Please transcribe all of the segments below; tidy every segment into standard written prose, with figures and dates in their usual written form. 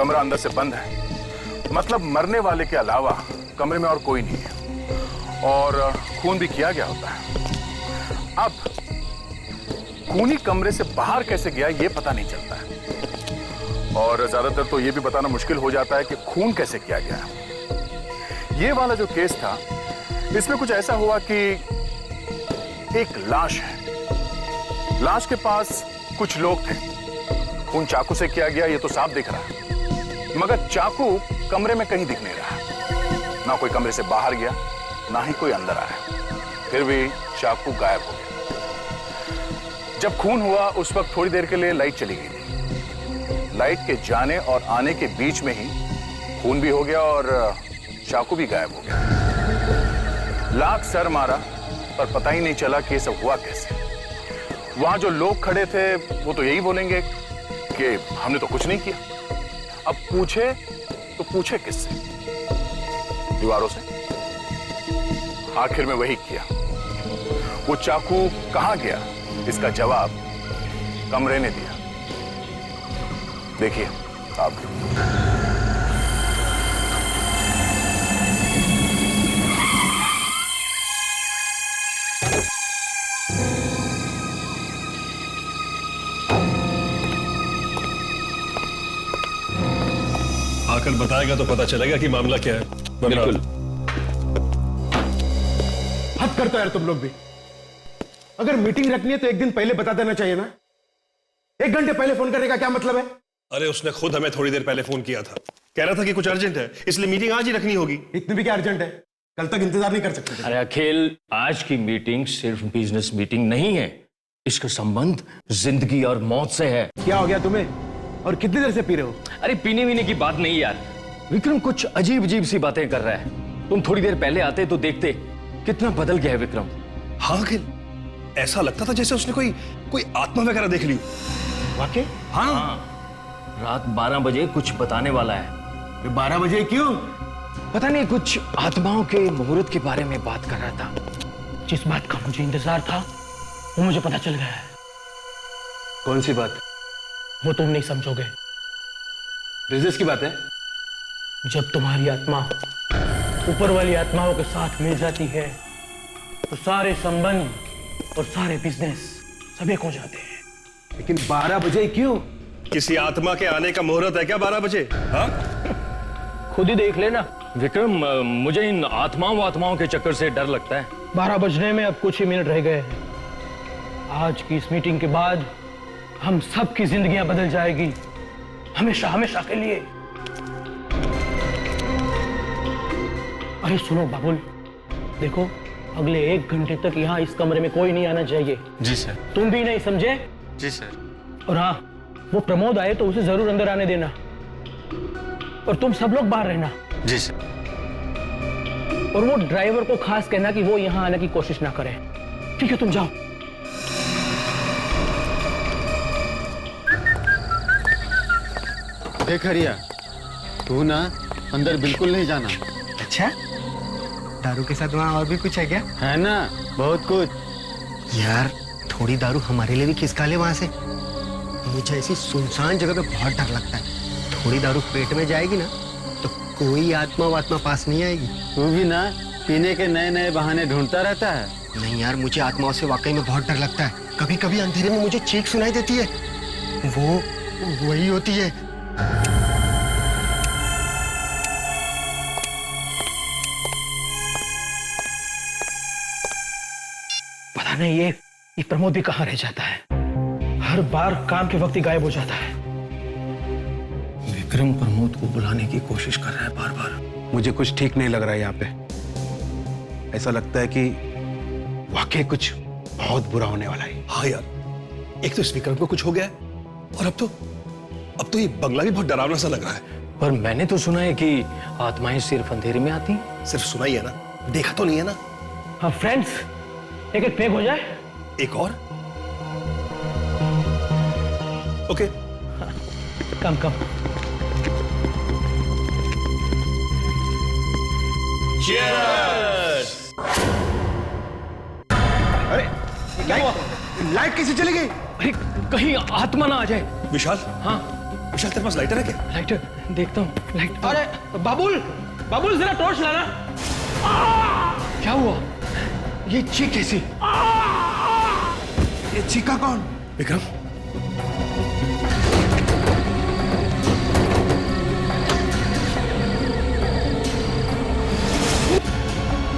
कमरा अंदर से बंद है, मतलब मरने वाले के अलावा कमरे में और कोई नहीं है, और खून भी किया गया होता है। अब खूनी कमरे से बाहर कैसे गया ये पता नहीं चलता है, और ज्यादातर तो ये भी बताना मुश्किल हो जाता है कि खून कैसे किया गया। ये वाला जो केस था, इसमें कुछ ऐसा हुआ कि एक लाश है, लाश के पास कुछ लोग थे, खून चाकू से किया गया ये तो साफ दिख रहा है, मगर चाकू कमरे में कहीं दिख नहीं रहा, ना कोई कमरे से बाहर गया ना ही कोई अंदर आया, फिर भी चाकू गायब हो गया। जब खून हुआ उस वक्त थोड़ी देर के लिए लाइट चली गई थी, लाइट के जाने और आने के बीच में ही खून भी हो गया और चाकू भी गायब हो गया। लाख सर मारा पर पता ही नहीं चला कि ये सब हुआ कैसे। वहां जो लोग खड़े थे वो तो यही बोलेंगे कि हमने तो कुछ नहीं किया। अब पूछे तो पूछे किससे? दीवारों से। आखिर में वही किया। वो चाकू कहां गया इसका जवाब कमरे ने दिया। देखिए आप। आकर बताएगा तो पता चलेगा कि मामला क्या है। बिल्कुल। हद करता है यार तुम लोग भी। अगर मीटिंग रखनी है तो एक दिन पहले बता देना चाहिए ना। 1 घंटे पहले फोन करने का क्या मतलब है? अरे उसने खुद हमें थोड़ी देर पहले फोन किया था, कह रहा था कि कुछ अर्जेंट है इसलिए मीटिंग आज ही रखनी होगी। इतनी भी क्या अर्जेंट है? कल तक इंतजार नहीं कर सकते थे? अरे अखिल, आज की मीटिंग सिर्फ बिजनेस मीटिंग नहीं है, इसका संबंध जिंदगी और मौत से है। क्या हो गया तुम्हें? और कितनी देर से पी रहे हो? अरे पीने वीने की बात नहीं यार, विक्रम कुछ अजीब अजीब सी बातें कर रहा है। तुम थोड़ी देर पहले आते तो देखते कितना बदल गया है विक्रम। हाँ अखिल, ऐसा लगता था जैसे उसने कोई आत्मा वगैरह देख ली। वाकई? हाँ, रात 12 बजे कुछ बताने वाला है। 12 बजे क्यों? पता नहीं, कुछ आत्माओं के मुहूर्त के बारे में बात कर रहा था। जिस बात का मुझे इंतजार था वो मुझे पता चल गया है। कौन सी बात? वो तुम नहीं समझोगे। बिजनेस की बात है? जब तुम्हारी आत्मा ऊपर वाली आत्माओं के साथ मिल जाती है तो सारे संबंध और सारे बिजनेस सब एक हो जाते हैं। लेकिन 12 बजे क्यों? किसी आत्मा के आने का मुहूर्त है क्या 12 बजे? हाँ, खुद ही देख लेना। विक्रम, मुझे इन आत्माओं के चक्कर से डर लगता है। 12 बजने में अब कुछ ही मिनट रह गए हैं। आज की इस मीटिंग के बाद हम सबकी जिंदगियां बदल जाएगी, हमेशा हमेशा के लिए। अरे सुनो बाबुल, देखो अगले 1 घंटे तक यहाँ इस कमरे में कोई नहीं आना चाहिए। जी सर। तुम भी नहीं, समझे? जी सर। और हाँ, वो प्रमोद आए तो उसे जरूर अंदर आने देना, और तुम सब लोग बाहर रहना। जी सर। और वो ड्राइवर को खास कहना कि वो यहाँ आने की कोशिश ना करे। ठीक है, तुम जाओ। देख हरिया, तू ना अंदर बिल्कुल नहीं जाना। अच्छा, दारू के साथ वहाँ और भी कुछ है क्या? है ना, बहुत कुछ। यार थोड़ी दारू हमारे लिए भी खिसका ले वहां से। मुझे ऐसी सुनसान जगह पे बहुत डर लगता है। थोड़ी दारू पेट में जाएगी ना तो कोई आत्मा वात्मा पास नहीं आएगी। तू भी ना पीने के नए नए बहाने ढूंढता रहता है। नहीं यार, मुझे आत्माओं से वाकई में बहुत डर लगता है। कभी कभी अंधेरे में मुझे चीख सुनाई देती है, वो वही होती है। पता नहीं ये प्रमोद भी कहाँ रह जाता है। हर बार काम के वक्त ही गायब हो जाता है। विक्रम प्रमोद को बुलाने की कोशिश कर रहा है बार बार। मुझे कुछ ठीक नहीं लग रहा है यहाँ पे। ऐसा लगता है कि वाकई कुछ बहुत बुरा होने वाला है। हाँ यार, एक तो इस विक्रम को कुछ हो गया है, और अब तो ये बंगला भी बहुत डरावना सा लग रहा है। पर मैंने तो सुना है कि आत्माएं सिर्फ अंधेरे में आती हैं। सिर्फ सुना ही है ना, देखा तो नहीं है ना। हाँ फ्रेंड्स, एक पैक हो जाए। एक और? ओके। कम कम। Cheers! अरे लाइट कैसे चली गई? अरे कहीं आत्मा ना आ जाए। विशाल, हाँ, विशाल तेरे पास लाइटर है क्या? लाइटर देखता हूँ। लाइट, अरे बाबुल, बाबुल जरा टॉर्च लाना। क्या हुआ? ये चीख कैसी? ये चीका कौन? विक्रम,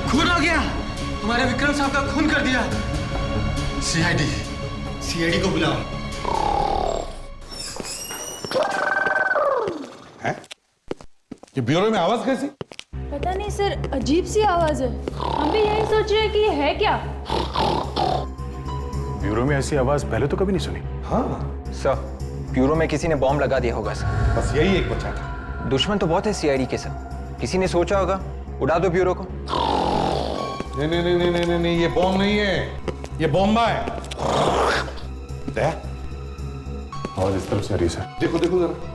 खून हो गया। तुम्हारे विक्रम साहब का खून कर दिया। सीआईडी को बुलाओ। ये ब्यूरो में आवाज कैसी? पता नहीं सर, अजीब सी आवाज है। हम भी यही सोच रहे हैं कि ये है क्या। ब्यूरो में ऐसी आवाज पहले तो कभी नहीं सुनी। हाँ, सर, ब्यूरो में किसी ने बॉम्ब लगा दिया होगा सर। बस यही एक बचा था। दुश्मन तो बहुत है सीआईडी के सर। किसी ने सोचा होगा उड़ा दो ब्यूरो को। नहीं नहीं नहीं नहीं नहीं नहीं, ये बॉम्ब नहीं है, ये बॉम्बा है। दया, आवाज इस तरफ से आ रही है। देखो देखो जरा।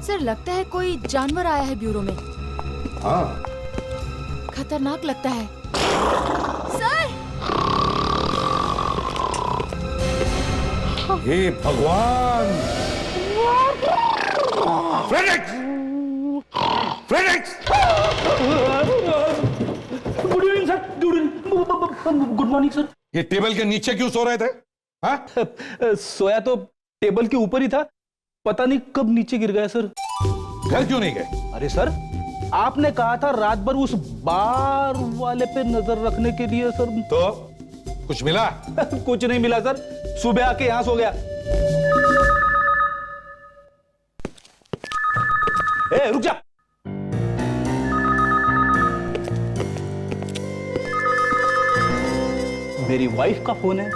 सर लगता है कोई जानवर आया है ब्यूरो में। हाँ, खतरनाक लगता है। सर! हे भगवान! फ्रेडेक्स! फ्रेडेक्स! Good evening sir. Good morning sir. ये टेबल के नीचे क्यों सो रहे थे? हाँ? सोया तो टेबल के ऊपर ही था, पता नहीं कब नीचे गिर गया सर। घर क्यों नहीं गए? अरे सर, आपने कहा था रात भर उस बार वाले पे नजर रखने के लिए सर। तो कुछ मिला? कुछ नहीं मिला सर, सुबह आके यहां सो गया। ए, रुक जा। मेरी वाइफ का फोन है।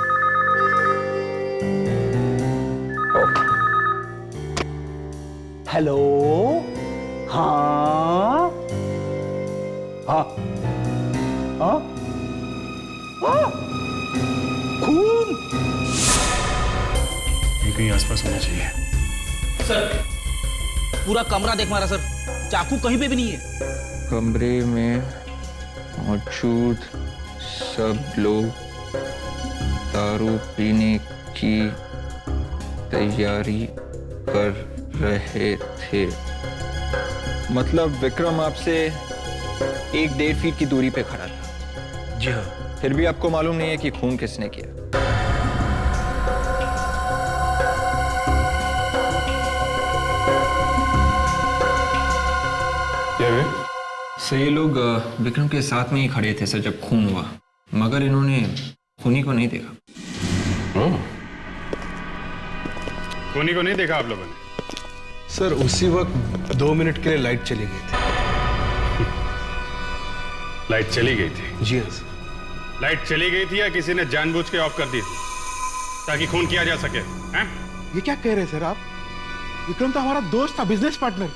हेलो, हाँ हाँ हाँ हाँ, खून कहीं आसपास होना चाहिए। सर, पूरा कमरा देख मारा सर, चाकू कहीं पे भी नहीं है। कमरे में मौजूद सब लोग दारू पीने की तैयारी कर रहे थे। मतलब विक्रम आपसे 1-1.5 फीट की दूरी पे खड़ा था। जी हाँ। फिर भी आपको मालूम नहीं है कि खून किसने किया। क्या हुआ? सर, ये लोग विक्रम के साथ में ही खड़े थे सर जब खून हुआ, मगर इन्होंने खूनी को नहीं देखा। खूनी को नहीं देखा आप लोगों ने? सर उसी वक्त 2 मिनट के लिए लाइट चली गई थी। लाइट चली गई थी? जी हाँ सर। लाइट चली गई थी या किसी ने जानबूझ के ऑफ कर दी थी ताकि खून किया जा सके? हैं? ये क्या कह रहे हैं सर आप? विक्रम तो हमारा दोस्त था, बिजनेस पार्टनर।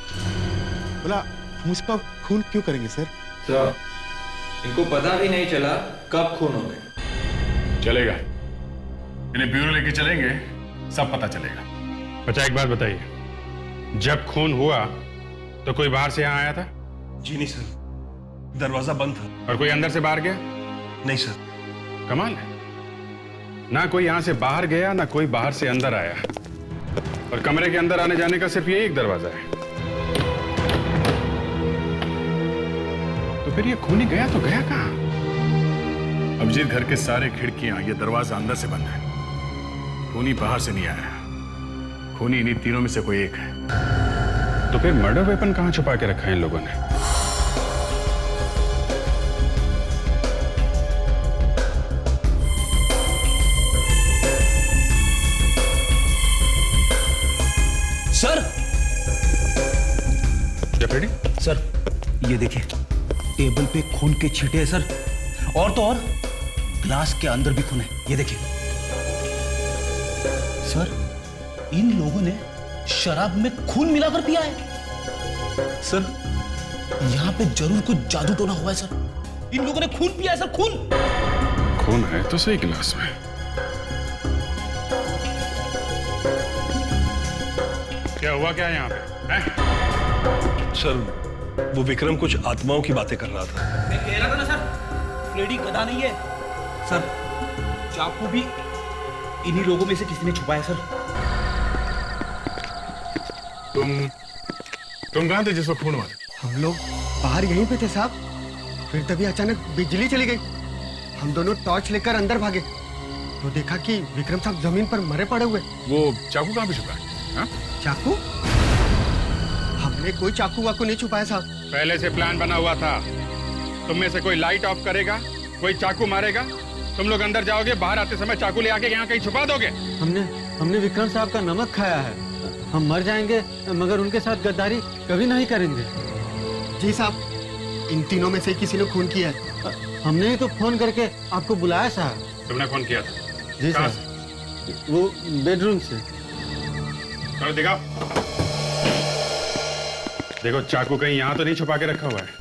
बोला मुझका खून क्यों करेंगे सर? सर, इनको पता भी नहीं चला कब खून हो गए। चलेगा, इन्हें ब्यूरो लेके चलेंगे, सब पता चलेगा। बच्चा एक बात बताइए, जब खून हुआ तो कोई बाहर से यहाँ आया था? जी नहीं सर, दरवाजा बंद था। और कोई अंदर से बाहर गया? नहीं सर। कमाल है, ना कोई यहाँ से बाहर गया ना कोई बाहर से अंदर आया, और कमरे के अंदर आने जाने का सिर्फ ये एक दरवाजा है। तो फिर ये खूनी गया तो गया कहाँ? अभिजीत, घर के सारे खिड़कियां, ये दरवाजा अंदर से बंद है। खूनी बाहर से नहीं आया। खूनी इन्हीं तीनों में से कोई एक है। तो फिर मर्डर वेपन कहाँ छुपा के रखा है इन लोगों ने? सर, डेफिनेटली सर ये देखिए, टेबल पे खून के छींटे हैं सर, और तो और ग्लास के अंदर भी खून है। ये देखिए सर, इन लोगों ने शराब में खून मिलाकर पिया है। सर, यहाँ पे जरूर कुछ जादू टोना हुआ है सर। इन लोगों ने खून पिया है सर, खून। खून है तो सही गिलास में। क्या हुआ क्या यहाँ पे? सर वो विक्रम कुछ आत्माओं की बातें कर रहा था। मैं कह रहा था ना सर, फ्रेडी गधा नहीं है सर। चाकू भी इन्हीं लोगों में से किसी ने छुपाया सर। तुम कहां थे जिस वक्त खून हुआ था? हम लोग बाहर यहीं पे थे साहब, फिर तभी अचानक बिजली चली गई। हम दोनों टॉर्च लेकर अंदर भागे तो देखा कि विक्रम साहब जमीन पर मरे पड़े हुए। वो चाकू कहां पे छुपा है? हाँ? चाकू? हमने कोई चाकू वाकू नहीं छुपाया साहब। पहले से प्लान बना हुआ था। तुम में से कोई लाइट ऑफ करेगा, कोई चाकू मारेगा, तुम लोग अंदर जाओगे, बाहर आते समय चाकू ले आके यहाँ कहीं छुपा दोगे। हमने विक्रम साहब का नमक खाया है। हम मर जाएंगे मगर उनके साथ गद्दारी कभी नहीं करेंगे। जी साहब, इन तीनों में से किसी ने खून किया है। हमने ही तो फोन करके आपको बुलाया साहब। तुमने फोन किया था? जी कहाँ साहब, वो बेडरूम से। चलो दिखाओ। देखो चाकू कहीं यहाँ तो नहीं छुपा के रखा हुआ है।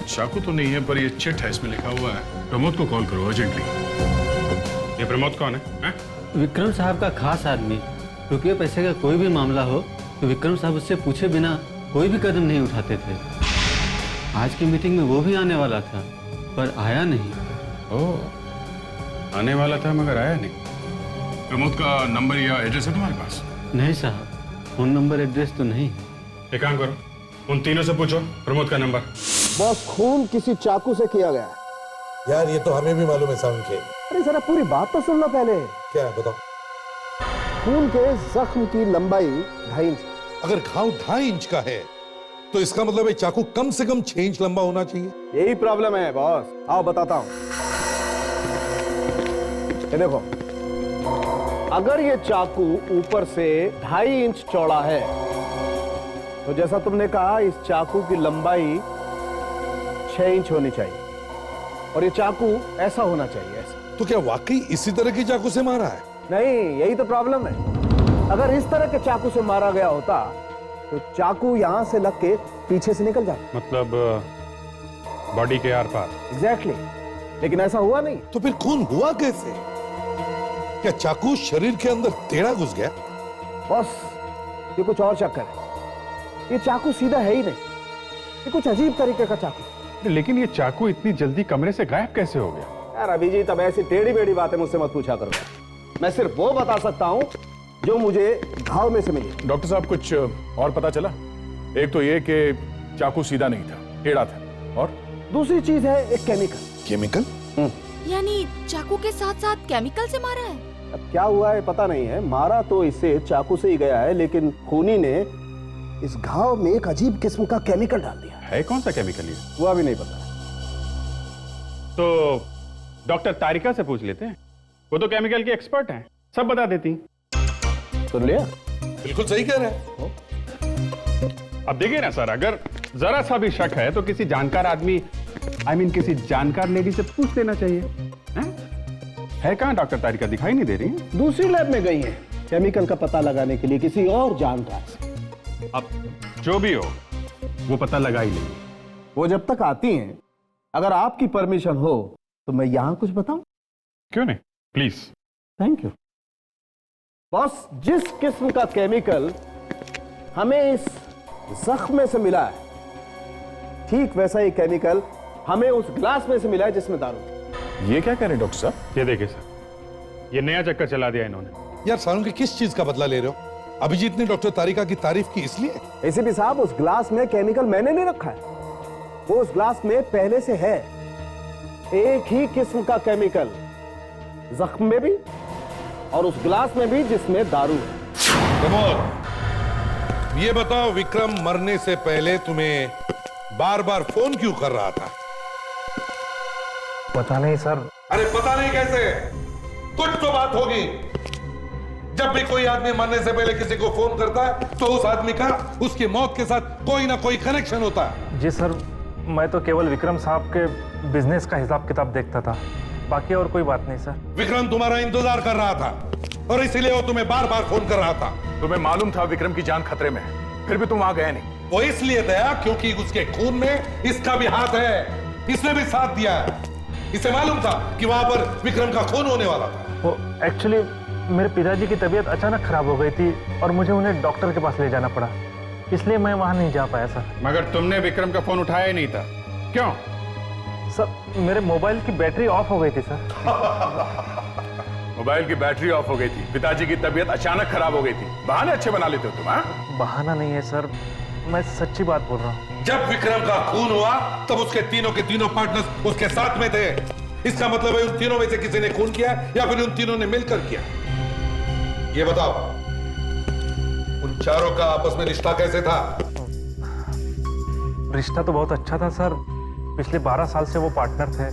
चाकू तो नहीं है पर ये चिट है, इसमें लिखा हुआ है प्रमोद को कॉल करो अर्जेंटली। ये प्रमोद कौन है? विक्रम साहब का खास आदमी। रुपये पैसे का कोई भी मामला हो तो विक्रम साहब उससे पूछे बिना कोई भी कदम नहीं उठाते थे। आज की मीटिंग में वो भी आने वाला था पर आया नहीं। ओह, आने वाला था मगर आया नहीं। प्रमोद का नंबर या एड्रेस है तुम्हारे पास? नहीं साहब, फोन नंबर एड्रेस तो नहीं। एक काम करो, उन तीनों से पूछो प्रमोद का नंबर। बॉस, खून किसी चाकू से किया गया है। यार ये तो हमें भी मालूम है साउंड के। अरे जरा पूरी बात तो सुन लो पहले। क्या है बताओ? खून के जख्म की लंबाई 2.5 इंच। अगर घाव 2.5 इंच का है तो इसका मतलब है चाकू कम से कम 6 इंच लंबा होना चाहिए। यही प्रॉब्लम है बॉस। आओ बताता हूं। ये देखो, अगर ये चाकू ऊपर से 2.5 इंच चौड़ा है तो जैसा तुमने कहा इस चाकू की लंबाई 6 इंच होनी चाहिए और ये चाकू ऐसा होना चाहिए, ऐसा। तो क्या वाकई इसी तरह की चाकू से मारा है? नहीं, यही तो प्रॉब्लम है। अगर इस तरह के चाकू से मारा गया होता तो चाकू यहां से लग के पीछे से निकल जाता। मतलब बॉडी के आर पार। एग्जैक्टली, लेकिन ऐसा हुआ नहीं। तो फिर खून हुआ कैसे? क्या चाकू शरीर के अंदर टेढ़ा घुस गया? बॉस, ये कुछ और चक्कर है। ये चाकू सीधा है ही नहीं, ये कुछ अजीब तरीके का चाकू। लेकिन ये चाकू इतनी जल्दी कमरे से गायब कैसे हो गया? यार अभिजीत, अब ऐसी टेढ़ी बेढ़ी बातें मुझसे मत पूछा करो। मैं सिर्फ वो बता सकता हूं जो मुझे घाव में से मिली। डॉक्टर साहब कुछ और पता चला? एक तो ये कि चाकू सीधा नहीं था, टेढ़ा था, और दूसरी चीज है एक केमिकल। केमिकल? यानी चाकू के साथ साथ केमिकल से मारा है? अब क्या हुआ है पता नहीं है, मारा तो इसे चाकू से ही गया है, लेकिन खूनी ने इस घाव में एक अजीब किस्म का केमिकल डाल दिया है। कौन सा केमिकल ये? वो अभी नहीं पता। तो डॉक्टर तारिका से पूछ लेते हैं, वो तो केमिकल की एक्सपर्ट हैं, सब बता देती। सुन लिया? बिल्कुल सही कह रहे हैं। अब देखिए ना सर, अगर जरा सा भी शक है तो किसी जानकार आदमी, किसी जानकार लेडी से पूछ लेना चाहिए। है कहाँ डॉक्टर तारिका? दिखाई नहीं दे रही है। दूसरी लैब में गई है केमिकल का पता लगाने के लिए किसी और जानकार से। अब जो भी हो वो पता लगा ही लेंगे। वो जब तक आती हैं, अगर आपकी परमिशन हो तो मैं यहां कुछ बताऊं? क्यों नहीं, प्लीज। Thank you boss. जिस किस्म का केमिकल हमें इस जख्म में से मिला है, ठीक वैसा ही केमिकल हमें उस ग्लास में से मिला है जिसमें दारू। ये क्या कह रहे हैं डॉक्टर साहब? ये देखिए सर, ये नया चक्कर चला दिया इन्होंने। यार सारुण के किस चीज का बदला ले रहे हो? अभिजीत ने डॉक्टर तारिका की तारीफ की इसलिए? एसीपी साहब, उस ग्लास में केमिकल मैंने नहीं रखा है, वो उस ग्लास में पहले से है। एक ही किस्म का केमिकल जख्म में भी और उस ग्लास में भी जिसमें दारू है। प्रमोद, ये बताओ विक्रम मरने से पहले तुम्हें बार बार फोन क्यों कर रहा था? पता नहीं सर। अरे पता नहीं कैसे? कुछ तो बात होगी। जब भी कोई आदमी मरने से पहले किसी को फोन करता है तो उस आदमी का उसकी मौत के साथ कोई ना कोई कनेक्शन होता है। जी सर, मैं तो केवल विक्रम साहब के बिजनेस का हिसाब किताब देखता था, बाकी और कोई बात नहीं सर। विक्रम तुम्हारा इंतजार कर रहा था और इसीलिए वो तुम्हें बार बार फोन कर रहा था। तुम्हें मालूम था विक्रम की जान खतरे में है, फिर भी तुम वहां गए नहीं। वो इसलिए दया क्योंकि उसके खून में इसका भी हाथ है। इसने भी साथ दिया है। इसे मालूम था कि वहां पर विक्रम का खून होने वाला था। वो एक्चुअली मेरे पिताजी की तबीयत अचानक खराब हो गई थी और मुझे उन्हें डॉक्टर के पास ले जाना पड़ा, इसलिए मैं वहां नहीं जा पाया सर। मगर तुमने विक्रम का फोन उठाया ही नहीं था, क्यों? सर मेरे मोबाइल की बैटरी ऑफ हो गई थी सर। मोबाइल की बैटरी ऑफ हो गई थी, पिताजी की तबीयत अचानक खराब हो गई थी, बहाने अच्छे बना लेते हो तुम। हाँ, बहाना नहीं है सर, मैं सच्ची बात बोल रहा हूँ। जब विक्रम का खून हुआ तब उसके तीनों के तीनों पार्टनर्स उसके साथ में थे। इसका मतलब है उन तीनों में से किसी ने खून किया या फिर उन तीनों ने मिलकर किया। ये बताओ, उन चारों का आपस में रिश्ता कैसे था? रिश्ता तो बहुत अच्छा था सर। पिछले 12 साल से वो पार्टनर थे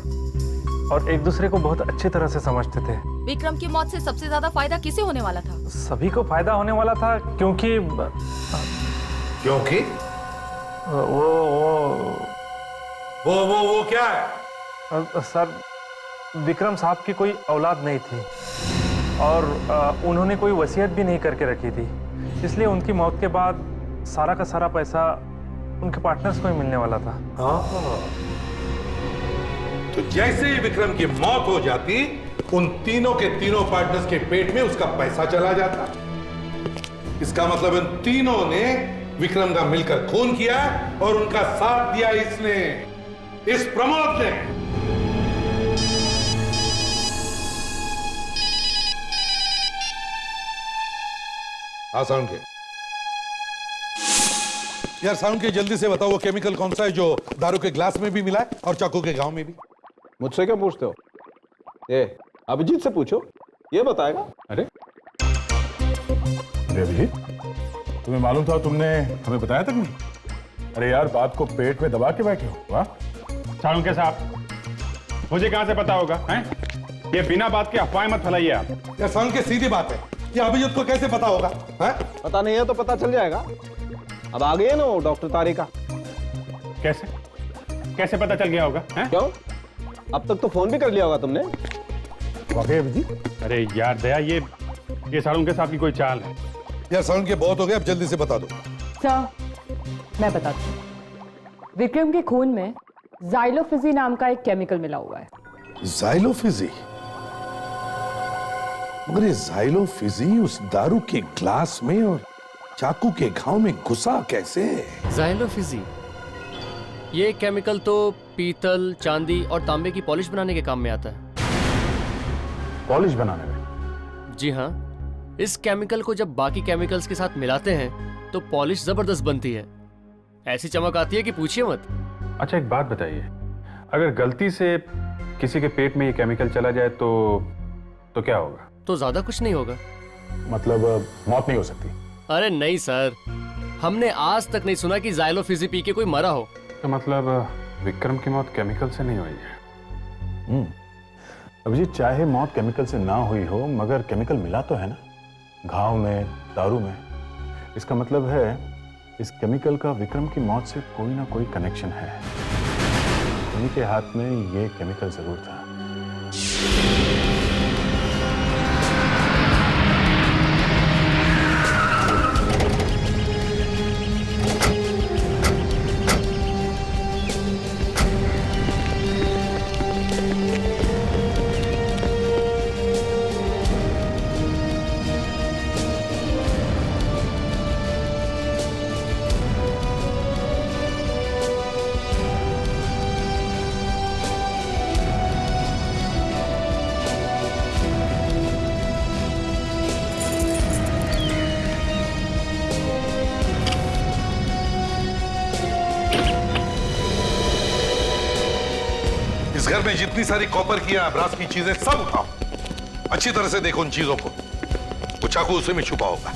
और एक दूसरे को बहुत अच्छी तरह से समझते थे। विक्रम की मौत से सबसे ज्यादा फायदा किसे होने वाला था? सभी को फायदा होने वाला था, क्योंकि वो क्या है? सर विक्रम साहब की कोई औलाद नहीं थी और उन्होंने कोई वसीयत भी नहीं करके रखी थी, इसलिए उनकी मौत के बाद सारा का सारा पैसा उनके पार्टनर्स को ही मिलने वाला था। तो जैसे ही विक्रम की मौत हो जाती, उन तीनों के तीनों पार्टनर्स के पेट में उसका पैसा चला जाता। इसका मतलब उन तीनों ने विक्रम का मिलकर खून किया और उनका साथ दिया इसने, इस प्रमोद ने। हाँ साउंड के यार, साउंड के जल्दी से बताओ वो केमिकल कौन सा है जो दारू के ग्लास में भी मिला है और चाकू के गांव में भी? मुझसे क्या पूछते हो? ये अभिजीत से पूछो, ये बताएगा। अरे अभिजीत, तुम्हें मालूम था? तुमने हमें बताया तक नहीं? अरे यार, बात को पेट में दबा के बैठे हो। वाह सालुंके साहब, मुझे कहां से पता होगा? हैं? ये बिना बात के अफवाह मत फैलाइए आप। यार साउंड के सीधी बात है, ये अभिजीत को कैसे पता होगा? है? पता नहीं है तो पता चल जाएगा। अब आ गए ना वो डॉक्टर तारिका। कैसे कैसे पता चल गया होगा? हैं? क्यों? अब तक तो फोन भी कर लिया होगा तुमने। वाकई अभिजीत? अरे यार दया, ये सालुंके साहब की कोई चाल है। यार साउंड के बहुत हो गया, अब जल्दी से बता दो। सर मैं बताती हूँ। विक्रम के खून में जाइलोफिजी नाम का एक केमिकल मिला हुआ है। जाइलोफिजी? मगर ये जाइलोफिजी उस दारू के ग्लास में और चाकू के घाव में घुसा कैसे? जाइलोफिजी ये केमिकल तो पीतल, चांदी और तांबे की पॉलिश बनाने के काम में आता है। पॉलिश बनाने में? जी हाँ, इस केमिकल को जब बाकी केमिकल्स के साथ मिलाते हैं तो पॉलिश जबरदस्त बनती है, ऐसी चमक आती है कि पूछिए मत। अच्छा एक बात बताइए, अगर गलती से किसी के पेट में ये केमिकल चला जाए तो क्या होगा? तो ज्यादा कुछ नहीं होगा। मतलब मौत नहीं हो सकती? अरे नहीं सर, हमने आज तक नहीं सुना कि जाइलोफिजी पी के कोई मरा हो। तो मतलब विक्रम की मौत केमिकल से नहीं हुई है? अभिजीत, चाहे मौत केमिकल से ना हुई हो, मगर केमिकल मिला तो है ना घाव में, दारू में। इसका मतलब है इस केमिकल का विक्रम की मौत से कोई ना कोई कनेक्शन है। उन्हीं के हाथ में ये केमिकल जरूर था। इस घर में जितनी सारी कॉपर की या ब्रास की चीजें सब उठाओ, अच्छी तरह से देखो उन चीजों को। वो चाकू उसी में छुपा होगा।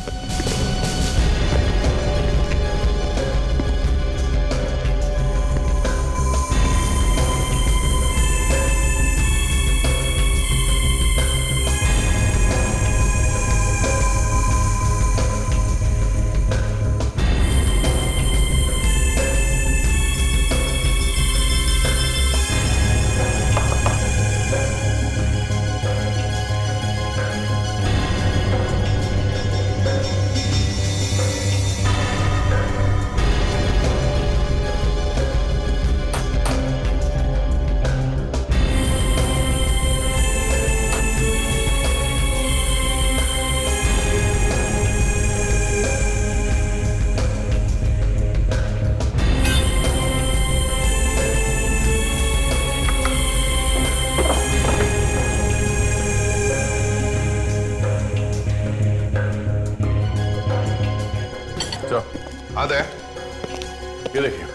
ये देखिए,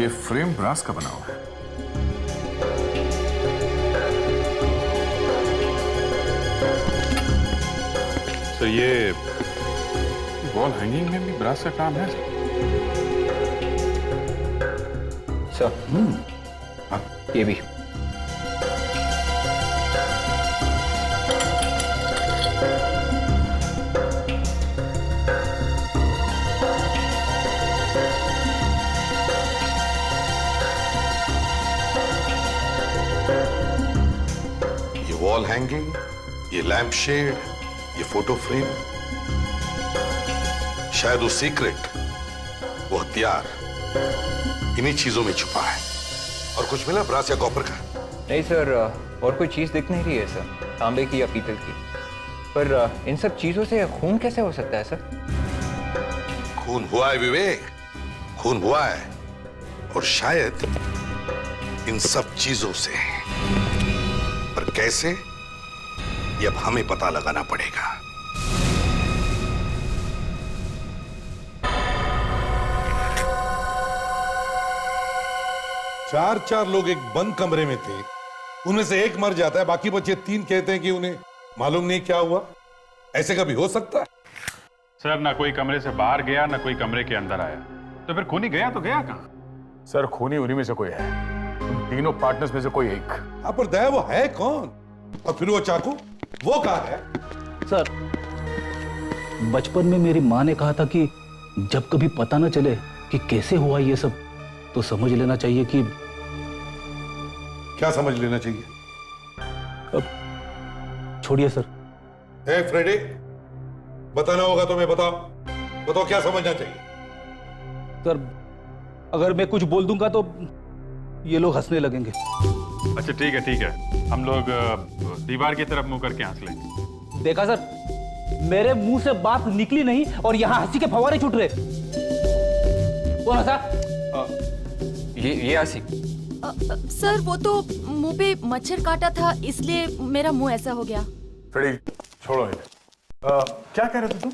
ये फ्रेम ब्रास का बना हुआ है। तो ये वॉल हैंगिंग में भी ब्रास का काम है सर। हाँ, ये भी। ये वॉल हैंगिंग, ये लैंप शेड, ये फोटो फ्रेम, शायद वो सीक्रेट, वो हथियार इन्हीं चीजों में छुपा है। और कुछ मिला ब्रास या कॉपर का? नहीं सर, और कोई चीज दिख नहीं रही है सर, तांबे की या पीतल की। पर इन सब चीजों से खून कैसे हो सकता है सर? खून हुआ है विवेक, खून हुआ है, और शायद इन सब चीजों से। पर कैसे, ये अब हमें पता लगाना पड़ेगा। चार लोग एक बंद कमरे में थे, उनमें से एक मर जाता है, बाकी बच्चे 3 कहते हैं कि उन्हें मालूम नहीं क्या हुआ। ऐसे कभी हो सकता है? सर, ना कोई कमरे से बाहर गया, ना कोई कमरे के अंदर आया। तो फिर खूनी गया तो गया कहां? सर, खूनी उन्हीं में से कोई है, तीनों पार्टनर्स में से कोई एक। हाँ, पर दया वो है कौन? और फिर वो चाकू, वो कहां है? सर, बचपन में मेरी माँ ने कहा था कि जब कभी पता न चले कि कैसे हुआ ये सब, तो समझ लेना चाहिए कि। क्या समझ लेना चाहिए? अब छोड़िए सर। हे फ्रेडी, बताना होगा तो मैं बताओ क्या समझना चाहिए? सर, अगर मैं कुछ बोल दूंगा तो ये लोग हंसने लगेंगे। अच्छा ठीक है, हम लोग दीवार की तरफ मुंह करके हंस लेंगे। देखा सर, मेरे मुंह से बात निकली नहीं और यहाँ हंसी के फव्वारे छूट रहे। कौन हंसा? ये आसिक। सर, वो तो मुंह पे मच्छर काटा था, इसलिए मेरा मुंह ऐसा हो गया। फ्रेडी, छोड़ो इन्हें। क्या कह रहे थे तुम?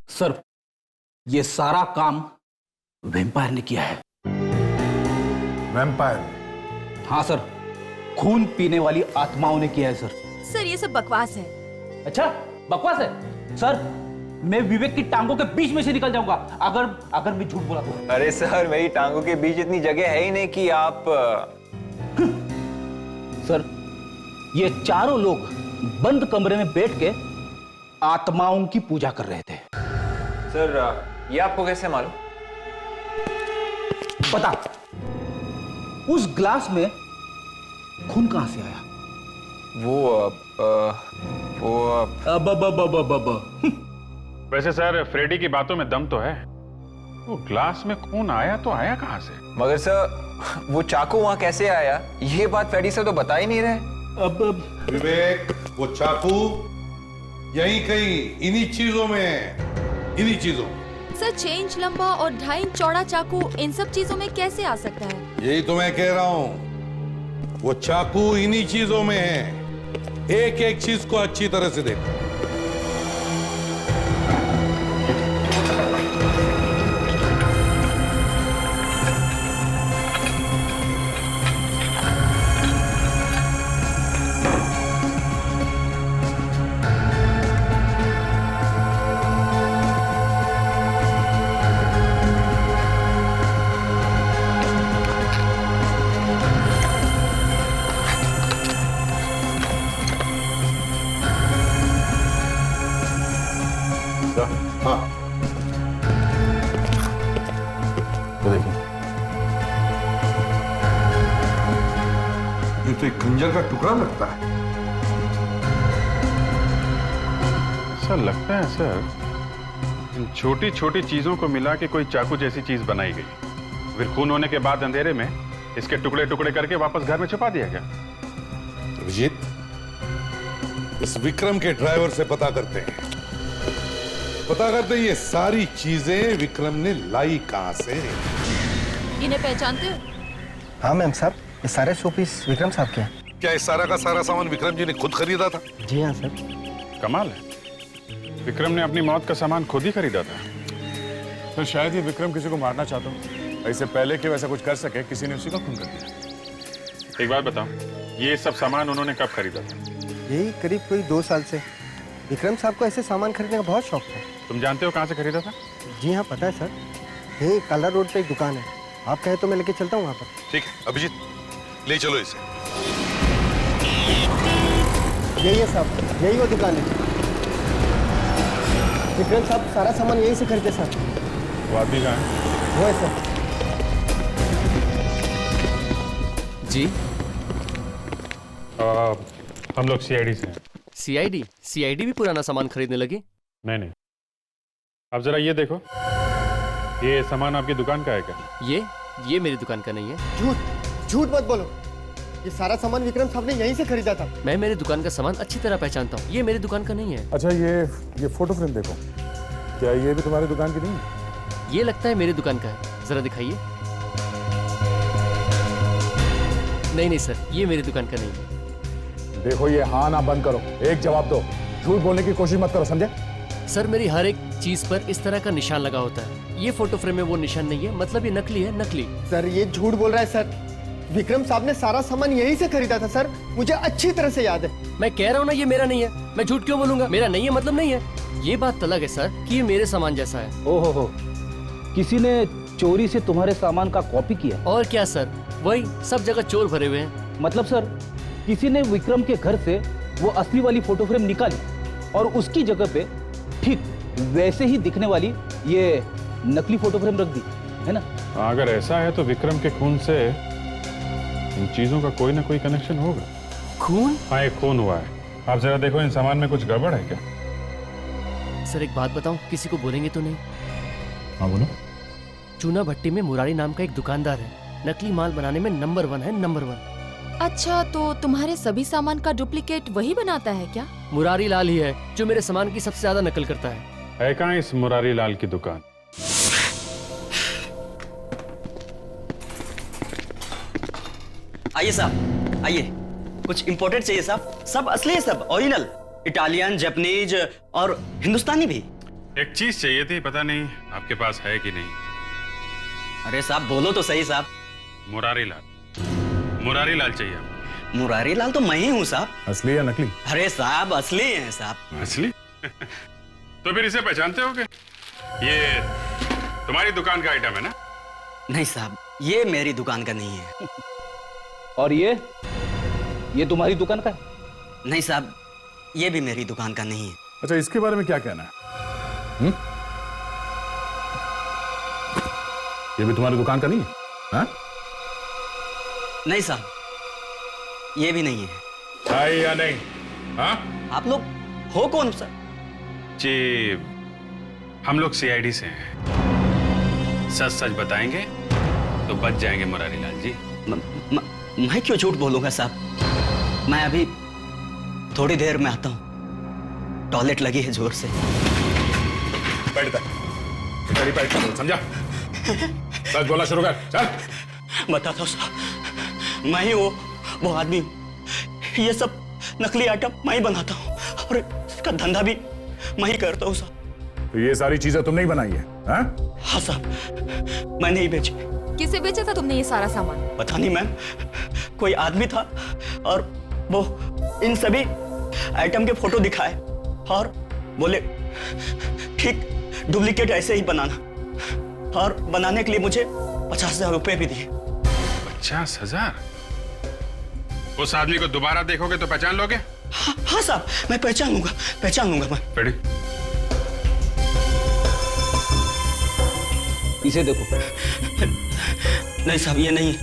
सर, ये सारा काम वैम्पायर ने किया है। वैम्पायर? हाँ सर, खून पीने वाली आत्माओं ने किया है सर। सर, ये सब बकवास है। अच्छा, बकवास है? सर, मैं विवेक की टांगों के बीच में से निकल जाऊंगा अगर मैं झूठ बोला तो। अरे सर, मेरी टांगों के बीच इतनी जगह है ही नहीं कि आप। सर, ये चारों लोग बंद कमरे में बैठ के आत्माओं की पूजा कर रहे थे। सर, ये आपको कैसे मालूम? बता, उस ग्लास में खून कहां से आया? वैसे सर, फ्रेडी की बातों में दम तो है। वो ग्लास में खून आया तो आया कहां से? मगर सर, वो चाकू वहां कैसे आया, ये बात फ्रेडी से तो बता ही नहीं रहे। अब विवेक, वो चाकू यहीं कहीं इन्हीं चीजों में है, इन्हीं चीजों। सर, 6 इंच लंबा और 2.5 इंच चौड़ा चाकू इन सब चीजों में कैसे आ सकता है? यही तो मैं कह रहा हूं, वो चाकू इन्हीं चीजों में है। एक एक चीज को अच्छी तरह से देखो। हाँ, तो देखिए, ये तो एक खंजर का टुकड़ा लगता है। ऐसा लगता है सर, इन छोटी छोटी चीजों को मिला के कोई चाकू जैसी चीज बनाई गई। फिर खून होने के बाद अंधेरे में इसके टुकड़े टुकड़े करके वापस घर में छुपा दिया गया। अभिजीत, इस विक्रम के ड्राइवर से पता करते हैं, ये सारी चीजें विक्रम ने लाई कहां से। इन्हें पहचानते हो? हाँ मैम साहब, ये सारे शोपीस विक्रम साहब के हैं। क्या इस सारा का सारा सामान विक्रम जी ने खुद खरीदा था? जी हाँ सर। कमाल है, विक्रम ने अपनी मौत का सामान खुद ही खरीदा था। तो शायद ये विक्रम किसी को मारना चाहता हूँ, ऐसे पहले कि वैसा कुछ कर सके किसी ने उसी का खून कर दिया। एक बात बताओ, ये सब सामान उन्होंने कब खरीदा था? यही करीब कोई 2 साल से। विक्रम साहब को ऐसे सामान खरीदने का बहुत शौक था। तुम जानते हो कहाँ से खरीदा था? जी हाँ, पता है सर। यही काला रोड पे एक दुकान है, आप कहे तो मैं लेके चलता हूँ वहाँ पर। ठीक है अभिजीत, ले चलो इसे। यही है साहब, यही वो दुकान है। विक्रम साहब सारा सामान यहीं से खरीदे सर। वो आदमी कहाँ है? वो है सर। जी हम लोग सीआईडी से हैं। सीआईडी? सीआईडी भी पुराना सामान खरीदने लगी? नहीं, अब जरा ये देखो, ये सामान आपकी दुकान का है क्या? ये मेरी दुकान का नहीं है। झूठ मत बोलो, ये सारा सामान विक्रम साहब ने यहीं से खरीदा था। मैं मेरी दुकान का सामान अच्छी तरह पहचानता हूँ, ये मेरी दुकान का नहीं है। अच्छा, ये फोटो फ्रेम देखो, क्या ये भी तुम्हारी दुकान की नहीं है? ये लगता है मेरी दुकान का है, जरा दिखाइए। नहीं सर, ये मेरी दुकान का नहीं है। देखो, ये हाँ ना बंद करो, एक जवाब दो, झूठ बोलने की कोशिश मत करो, समझे? सर, मेरी हर एक चीज पर इस तरह का निशान लगा होता है। ये फोटो फ्रेम में वो निशान नहीं है, मतलब ये नकली है, नकली। सर ये झूठ बोल रहा है सर। विक्रम साहब ने सारा सामान यहीं से खरीदा था सर, मुझे अच्छी तरह से याद है। मैं कह रहा हूँ ना, ये मेरा नहीं है, मैं झूठ क्यों बोलूंगा? मेरा नहीं है मतलब नहीं है। ये बात अलग है सर कि ये मेरे सामान जैसा है। ओहो, किसी ने चोरी से तुम्हारे सामान का कॉपी किया? और क्या सर, वही सब जगह चोर भरे हुए हैं। मतलब सर, किसी ने विक्रम के घर से वो असली वाली फोटो फ्रेम निकाली और उसकी जगह पे ठीक वैसे ही दिखने वाली ये नकली फोटो फ्रेम रख दी, है ना? अगर ऐसा है तो विक्रम के खून से इन चीजों का कोई ना कोई कनेक्शन होगा। खून? हाँ, एक खून हुआ है। आप जरा देखो, इन सामान में कुछ गड़बड़ है क्या? सर एक बात बताऊं, किसी को बोलेंगे तो नहीं? हाँ बोलो। चूना भट्टी में मुरारी नाम का एक दुकानदार है, नकली माल बनाने में नंबर 1 है, नंबर 1। अच्छा, तो तुम्हारे सभी सामान का डुप्लीकेट वही बनाता है क्या? मुरारी लाल ही है जो मेरे सामान की सबसे ज्यादा नकल करता है कहाँ इस मुरारी लाल की दुकान? आइए साहब, आइए। कुछ इंपोर्टेड चाहिए साहब? सब असली है, सब ओरिजिनल, इटालियन, जापानीज और हिंदुस्तानी भी। एक चीज चाहिए थी, पता नहीं आपके पास है कि नहीं। अरे साहब बोलो तो सही साहब। मुरारी लाल, मुरारी लाल चाहिए आपको? मुरारी लाल तो मैं ही हूँ साहब। असली या नकली? अरे साहब असली है साहब। असली? तो फिर इसे पहचानते होगे, ये तुम्हारी दुकान का आइटम है ना? नहीं साहब, ये मेरी दुकान का नहीं है। और ये तुम्हारी दुकान का है? नहीं साहब, ये भी मेरी दुकान का नहीं है। अच्छा, इसके बारे में क्या कहना है? ये भी तुम्हारी दुकान का नहीं है? हाँ? नहीं साहब, ये भी नहीं है या नहीं? हाँ? आप लोग हो कौन सर? जी, हम लोग सीआईडी से हैं। सच सच बताएंगे तो बच जाएंगे मुरारी लाल जी। मैं क्यों झूठ बोलूंगा साहब? मैं अभी थोड़ी देर में आता हूँ, टॉयलेट लगी है जोर से। समझा? सच बोला शुरू कर, चल। बताता हूँ साहब, मैं ही वो आदमी हूँ। ये सब नकली आइटम मैं ही बनाता हूँ और इसका धंधा भी मैं ही करता हूँ साहब। तो ये सारी चीजें तुमने ही बनाई है? हाँ साहब, मैंने ही बेची। किसे बेचा था तुमने ये सारा सामान? पता नहीं मैम, कोई आदमी था और वो इन सभी आइटम के फोटो दिखाए और बोले ठीक डुप्लीकेट ऐसे ही बनाना, और बनाने के लिए मुझे 50,000 रुपए भी दिए। 50,000? उस आदमी को दोबारा देखोगे तो पहचान लोगे? हाँ साहब, मैं पहचान लूंगा मैं। रेडी? इसे देखो। नहीं साहब, ये नहीं है।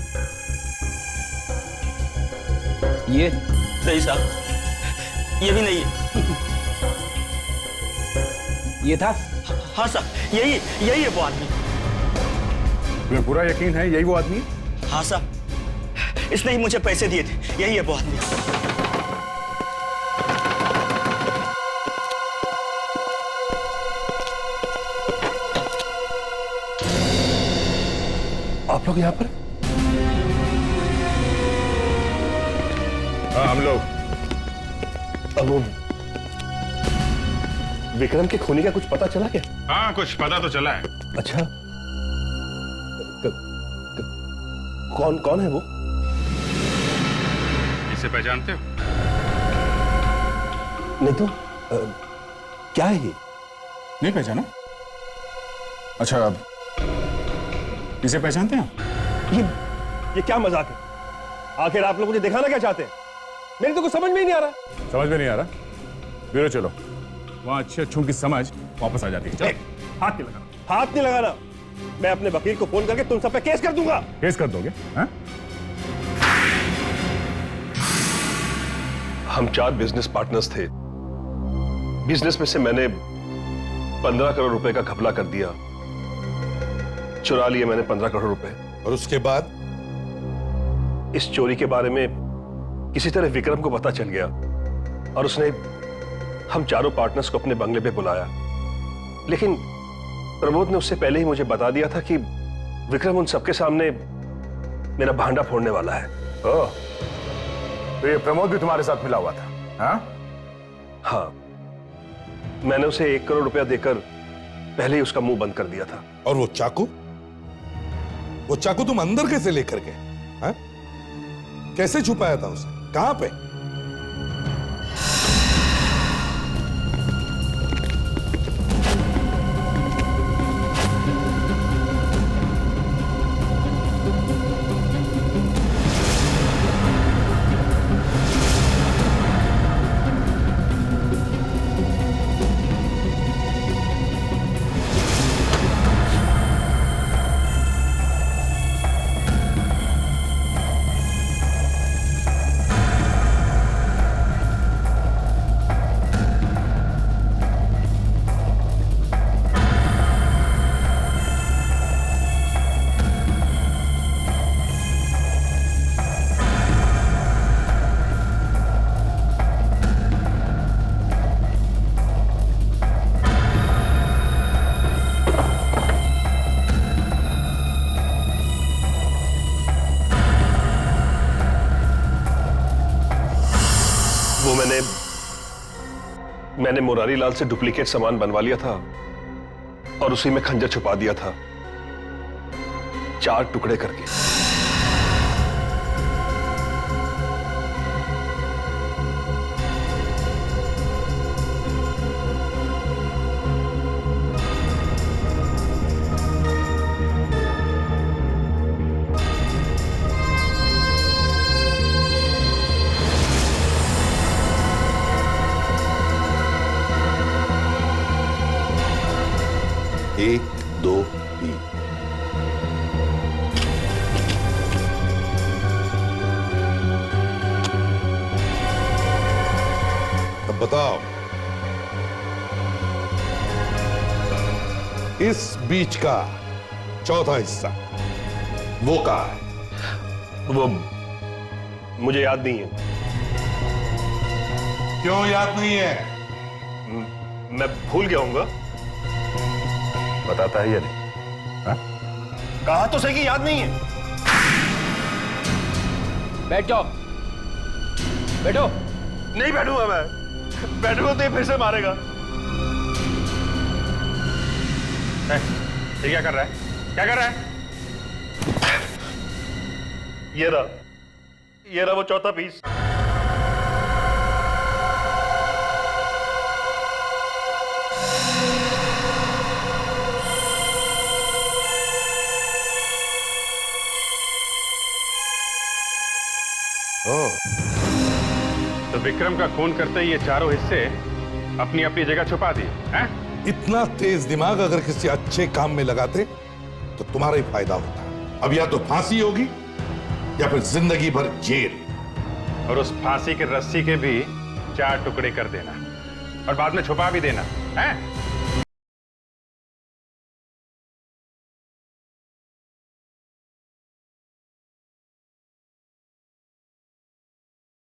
ये नहीं साहब, ये भी नहीं है। ये था? हाँ साहब, यही है वो आदमी। तुम्हें पूरा यकीन है यही वो आदमी? हाँ साहब, इसने ही मुझे पैसे दिए थे, यही है वो आदमी। आप लोग यहाँ पर? हाँ, हम लोग। अब वो विक्रम के खूनी का कुछ पता चला क्या? हाँ, कुछ पता तो चला है। अच्छा, कौन है वो? इसे पहचानते हो? नहीं तो क्या है ये? नहीं पहचाना? अच्छा, इसे पहचानते हैं? ये क्या मजाक है? आखिर आप लोग मुझे दिखाना क्या चाहते हैं? मेरी तो कुछ समझ में ही नहीं आ रहा। समझ में नहीं आ रहा? ब्यूरो चलो, वहां अच्छे अच्छों की समझ वापस आ जाती है। चलो। हाथ नहीं लगाना। हाथ नहीं लगाना। मैं अपने वकील को फोन करके तुम सब पे केस कर दूंगा। केस कर दोगे? हाँ? हम 4 बिजनेस पार्टनर्स थे। बिजनेस में से मैंने 15 करोड़ रुपए का घपला कर दिया। चुरा लिए मैंने 15 करोड़ रुपए। और उसके बाद इस चोरी के बारे में किसी तरह विक्रम को पता चल गया और उसने हम चारों पार्टनर्स को अपने बंगले पे बुलाया। लेकिन प्रमोद ने उससे पहले ही मुझे बता दिया था कि विक्रम उन सबके सामने मेरा भांडा फोड़ने वाला है। ओह, तो ये प्रमोद भी तुम्हारे साथ मिला हुआ था? हाँ? हाँ, मैंने उसे 1 करोड़ रुपया देकर पहले ही उसका मुंह बंद कर दिया था। और वो चाकू तुम अंदर कैसे लेकर गए? हाँ? कैसे छुपाया था उसे? कहां पे? मैंने मुरारी लाल से डुप्लीकेट सामान बनवा लिया था और उसी में खंजर छुपा दिया था, 4 टुकड़े करके। एक, 2, 3। अब बताओ, इस बीच का चौथा हिस्सा वो कहां है? वो मुझे याद नहीं है। क्यों याद नहीं है? मैं भूल गया हूंगा। बताता है या नहीं? हाँ? कहा तो सही कि याद नहीं है। बैठ जाओ। बैठो। नहीं बैठूंगा मैं। बैठूंगा तो ये फिर से मारेगा। ये क्या कर रहा है? क्या कर रहा है? ये रहा वो चौथा पीस। तो विक्रम का खून करते ही ये चारों हिस्से अपनी अपनी जगह छुपा दिए हैं? इतना तेज दिमाग अगर किसी अच्छे काम में लगाते तो तुम्हारा ही फायदा होता। अब या तो फांसी होगी या फिर जिंदगी भर जेल। और उस फांसी की रस्सी के भी 4 टुकड़े कर देना और बाद में छुपा भी देना है।